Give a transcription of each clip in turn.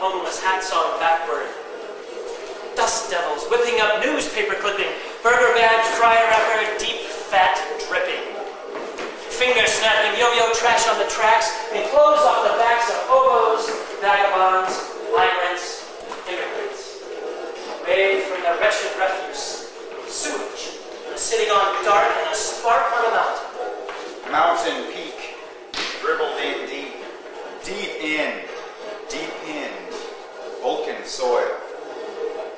homeless hat song backward. Dust devils whipping up newspaper clipping, burger badge, fryer wrapper, deep fat dripping. Finger snapping, yo-yo trash on the tracks, and clothes off the backs of Hoboes, vagabonds, migrants, immigrants. Away from the wretched refuse, sewage, a city gone dark and a spark on a mountain. Mountain peak, dribbled in deep, deep in, Vulcan soil.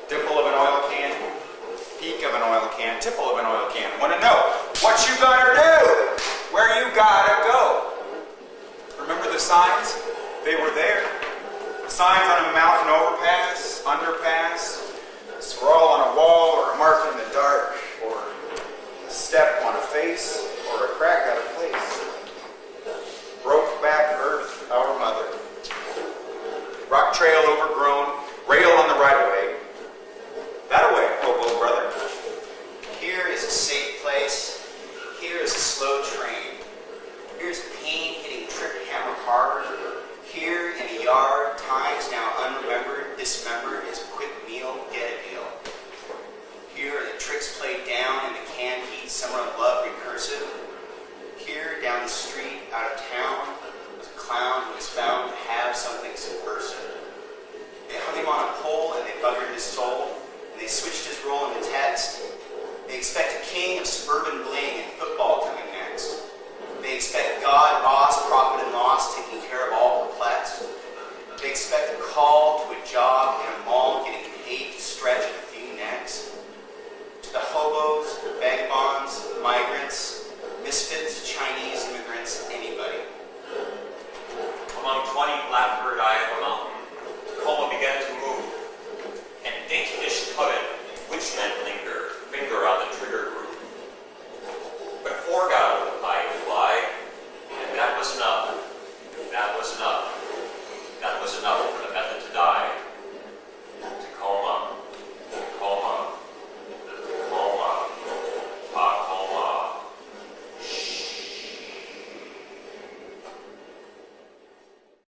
Dimple of an oil can, peak of an oil can, tipple of an oil can. Want to know what you gotta do, where you gotta go. Remember the signs? They were there. Signs on a mountain overpass, underpass, a scrawl on a wall, or a mark in the dark, or a step on a face, or a crack out of place. Broke back earth, our mother. Rock trail overgrown, rail on the right of way. That away, Hobo brother. Here is a safe place. Here is a slow train. Here's pain hitting Trip Hammer Harbor. Here in a yard, times now unremembered, dismembered is a quick meal, get a deal. Here are the tricks played down in the canned heat, summer of love recursive. Here, down the street, out of town, was a clown who was found to have something subversive. They hung him on a pole and they buggered his soul. They switched his role in the text. They expect a king of suburban bling and football coming next. They expect God, boss, profit, and loss taking care of all perplexed. They expect a call to a job in a mall getting paid to stretch a few necks. To the hobos, vagabonds, migrants, misfits, Chinese immigrants, anybody. Among 20 flat-footed Iowa mountains,